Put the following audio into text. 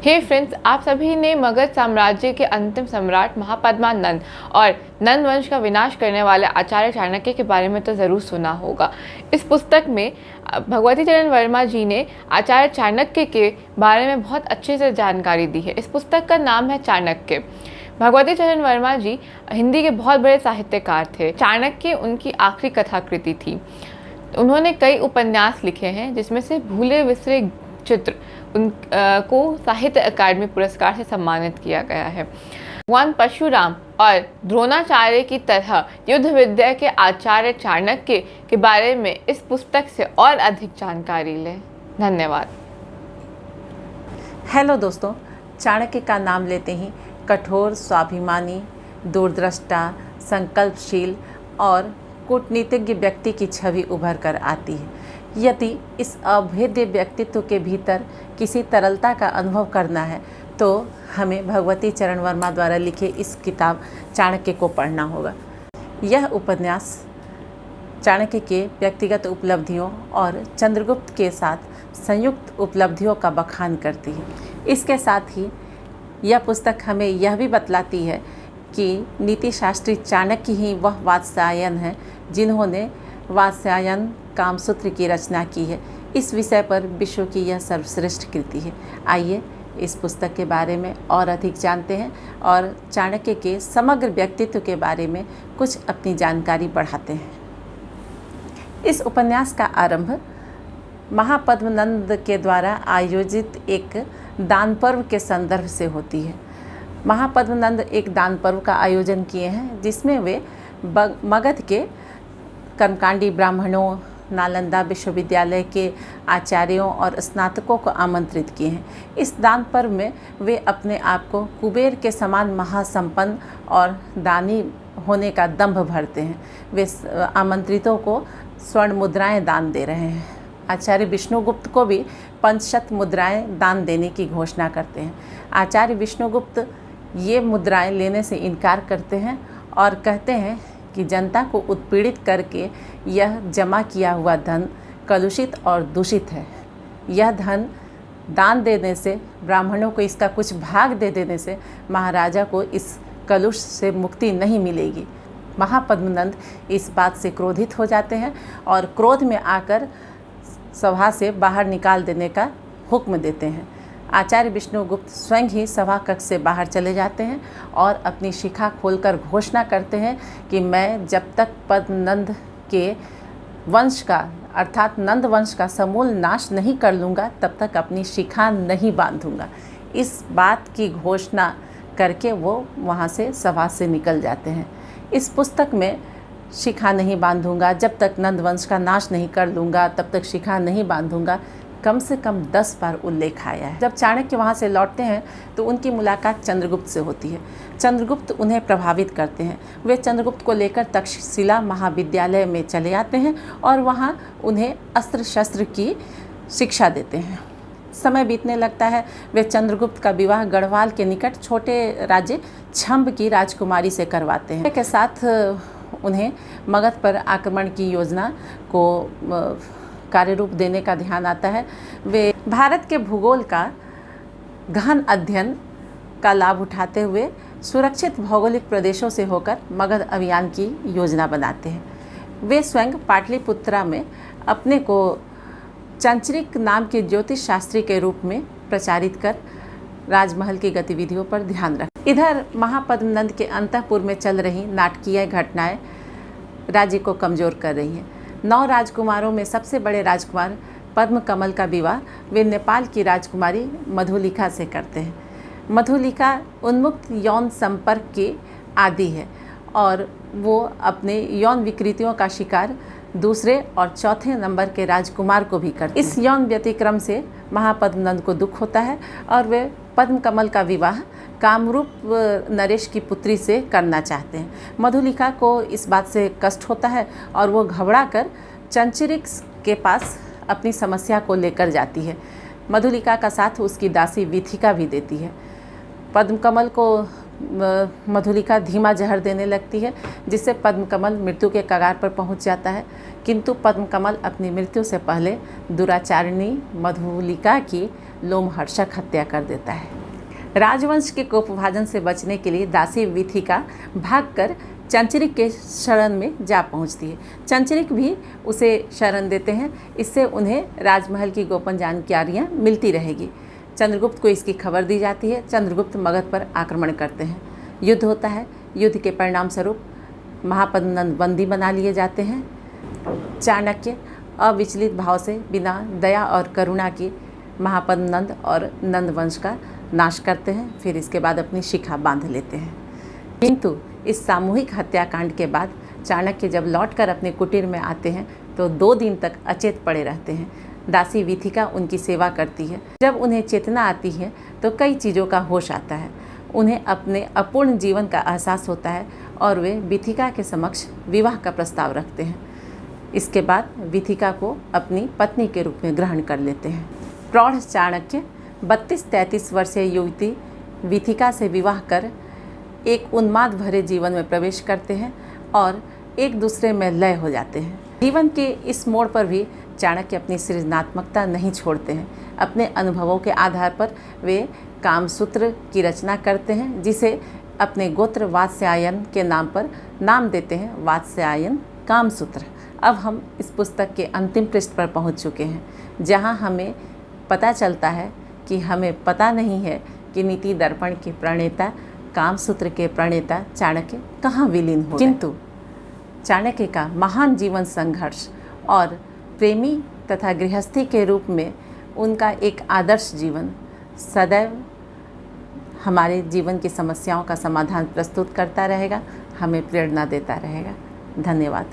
हे friends, आप सभी ने मगध साम्राज्य के अंतिम सम्राट महापद्मा नंद और नंद वंश का विनाश करने वाले आचार्य चाणक्य के बारे में तो ज़रूर सुना होगा। इस पुस्तक में भगवती चरण वर्मा जी ने आचार्य चाणक्य के बारे में बहुत अच्छे से जानकारी दी है। इस पुस्तक का नाम है चाणक्य। भगवती चरण वर्मा जी हिंदी के बहुत बड़े साहित्यकार थे। चाणक्य उनकी आखिरी कथाकृति थी। उन्होंने कई उपन्यास लिखे हैं, जिसमें से भूले बिसरे चित्र को साहित्य अकादमी पुरस्कार से सम्मानित किया गया है। भगवान परशुराम और द्रोणाचार्य की तरह युद्ध विद्या के आचार्य चाणक्य के बारे में इस पुस्तक से और अधिक जानकारी लें। धन्यवाद। हेलो दोस्तों, चाणक्य का नाम लेते ही कठोर, स्वाभिमानी, दूरदृष्टा, संकल्पशील और कूटनीतिज्ञ व्यक्ति की छवि उभर कर आती है। यदि इस अभेद्य व्यक्तित्व के भीतर किसी तरलता का अनुभव करना है तो हमें भगवती चरण वर्मा द्वारा लिखे इस किताब चाणक्य को पढ़ना होगा। यह उपन्यास चाणक्य के व्यक्तिगत उपलब्धियों और चंद्रगुप्त के साथ संयुक्त उपलब्धियों का बखान करती है। इसके साथ ही यह पुस्तक हमें यह भी बतलाती है कि नीति शास्त्री चाणक्य ही वह वात्स्यायन है जिन्होंने वात्स्यायन कामसूत्र की रचना की है। इस विषय पर विश्व की यह सर्वश्रेष्ठ कृति है। आइए इस पुस्तक के बारे में और अधिक जानते हैं और चाणक्य के समग्र व्यक्तित्व के बारे में कुछ अपनी जानकारी बढ़ाते हैं। इस उपन्यास का आरंभ महापद्मनंद के द्वारा आयोजित एक दान पर्व के संदर्भ से होती है। महापद्मनंद एक दान पर्व का आयोजन किए हैं, जिसमें वे मगध के कर्मकांडी ब्राह्मणों, नालंदा विश्वविद्यालय के आचार्यों और स्नातकों को आमंत्रित किए हैं। इस दान पर्व में वे अपने आप को कुबेर के समान महासंपन्न और दानी होने का दंभ भरते हैं। वे आमंत्रितों को स्वर्ण मुद्राएं दान दे रहे हैं। आचार्य विष्णुगुप्त को भी 500 मुद्राएं दान देने की घोषणा करते हैं। आचार्य विष्णुगुप्त ये मुद्राएं लेने से इनकार करते हैं और कहते हैं कि जनता को उत्पीड़ित करके यह जमा किया हुआ धन कलुषित और दूषित है। यह धन दान देने से, ब्राह्मणों को इसका कुछ भाग दे देने से महाराजा को इस कलुष से मुक्ति नहीं मिलेगी। महापद्मनंद इस बात से क्रोधित हो जाते हैं और क्रोध में आकर सभा से बाहर निकाल देने का हुक्म देते हैं। आचार्य विष्णुगुप्त स्वयं ही सभा कक्ष से बाहर चले जाते हैं और अपनी शिखा खोलकर घोषणा करते हैं कि मैं जब तक पद्मनंद के वंश का अर्थात नंद वंश का समूल नाश नहीं कर लूँगा तब तक अपनी शिखा नहीं बांधूंगा। इस बात की घोषणा करके वो वहाँ से सभा से निकल जाते हैं। इस पुस्तक में शिखा नहीं बांधूंगा, जब तक नंद वंश का नाश नहीं कर लूँगा तब तक शिखा नहीं बांधूंगा, कम से कम 10 बार उल्लेख आया है। जब चाणक्य वहाँ से लौटते हैं तो उनकी मुलाकात चंद्रगुप्त से होती है। चंद्रगुप्त उन्हें प्रभावित करते हैं। वे चंद्रगुप्त को लेकर तक्षशिला महाविद्यालय में चले आते हैं और वहाँ उन्हें अस्त्र शस्त्र की शिक्षा देते हैं। समय बीतने लगता है। वे चंद्रगुप्त का विवाह गढ़वाल के निकट छोटे राज्य छम्ब की राजकुमारी से करवाते हैं। के साथ उन्हें मगध पर आक्रमण की योजना को कार्य रूप देने का ध्यान आता है। वे भारत के भूगोल का गहन अध्ययन का लाभ उठाते हुए सुरक्षित भौगोलिक प्रदेशों से होकर मगध अभियान की योजना बनाते हैं। वे स्वयं पाटलिपुत्रा में अपने को चंचरिक नाम के ज्योतिष शास्त्री के रूप में प्रचारित कर राजमहल की गतिविधियों पर ध्यान रखते। इधर महापद्मनंद के अंतःपुर में चल रही नाटकीय घटनाएं राज्य को कमज़ोर कर रही हैं। 9 राजकुमारों में सबसे बड़े राजकुमार पद्मकमल का विवाह वे नेपाल की राजकुमारी मधुलिका से करते हैं। मधुलिका उन्मुक्त यौन संपर्क की आदी है और वो अपने यौन विकृतियों का शिकार दूसरे और चौथे नंबर के राजकुमार को भी करते हैं। इस यौन व्यतिक्रम से महापद्मनंद को दुख होता है और वे पद्मकमल का विवाह कामरूप नरेश की पुत्री से करना चाहते हैं। मधुलिका को इस बात से कष्ट होता है और वो घबरा कर चंचरिक के पास अपनी समस्या को लेकर जाती है। मधुलिका का साथ उसकी दासी विथिका भी देती है। पद्मकमल को मधुलिका धीमा जहर देने लगती है, जिससे पद्मकमल मृत्यु के कगार पर पहुंच जाता है। किंतु पद्मकमल अपनी मृत्यु से पहले दुराचारिणी मधुलिका की लोमहर्षक हत्या कर देता है। राजवंश के कोपभाजन से बचने के लिए दासी विथिका भागकर चंचरिक के शरण में जा पहुंचती है। चंचरिक भी उसे शरण देते हैं, इससे उन्हें राजमहल की गोपन जानकारियाँ मिलती रहेगी। चंद्रगुप्त को इसकी खबर दी जाती है। चंद्रगुप्त मगध पर आक्रमण करते हैं। युद्ध होता है। युद्ध के परिणाम स्वरूप महापद्मनंद बंदी बना लिए जाते हैं। चाणक्य अविचलित भाव से बिना दया और करुणा की महापद्मनंद और नंद वंश का नाश करते हैं। फिर इसके बाद अपनी शिखा बांध लेते हैं। किंतु इस सामूहिक हत्याकांड के बाद चाणक्य जब लौटकर अपने कुटीर में आते हैं तो 2 दिन तक अचेत पड़े रहते हैं। दासी विथिका उनकी सेवा करती है। जब उन्हें चेतना आती है तो कई चीज़ों का होश आता है। उन्हें अपने अपूर्ण जीवन का एहसास होता है और वे विथिका के समक्ष विवाह का प्रस्ताव रखते हैं। इसके बाद विथिका को अपनी पत्नी के रूप में ग्रहण कर लेते हैं। प्रौढ़ चाणक्य 32-33 वर्षीय युवती विथिका से विवाह कर एक उन्माद भरे जीवन में प्रवेश करते हैं और एक दूसरे में लय हो जाते हैं। जीवन के इस मोड़ पर भी चाणक्य अपनी सृजनात्मकता नहीं छोड़ते हैं। अपने अनुभवों के आधार पर वे कामसूत्र की रचना करते हैं, जिसे अपने गोत्र वात्स्यायन के नाम पर नाम देते हैं, वात्स्यायन कामसूत्र। अब हम इस पुस्तक के अंतिम पृष्ठ पर पहुंच चुके हैं, जहां हमें पता चलता है कि हमें पता नहीं है कि नीति दर्पण के प्रणेता कामसूत्र के प्रणेता चाणक्य कहाँ विलीन हो गए। किंतु चाणक्य का महान जीवन संघर्ष और प्रेमी तथा गृहस्थी के रूप में उनका एक आदर्श जीवन सदैव हमारे जीवन की समस्याओं का समाधान प्रस्तुत करता रहेगा, हमें प्रेरणा देता रहेगा। धन्यवाद।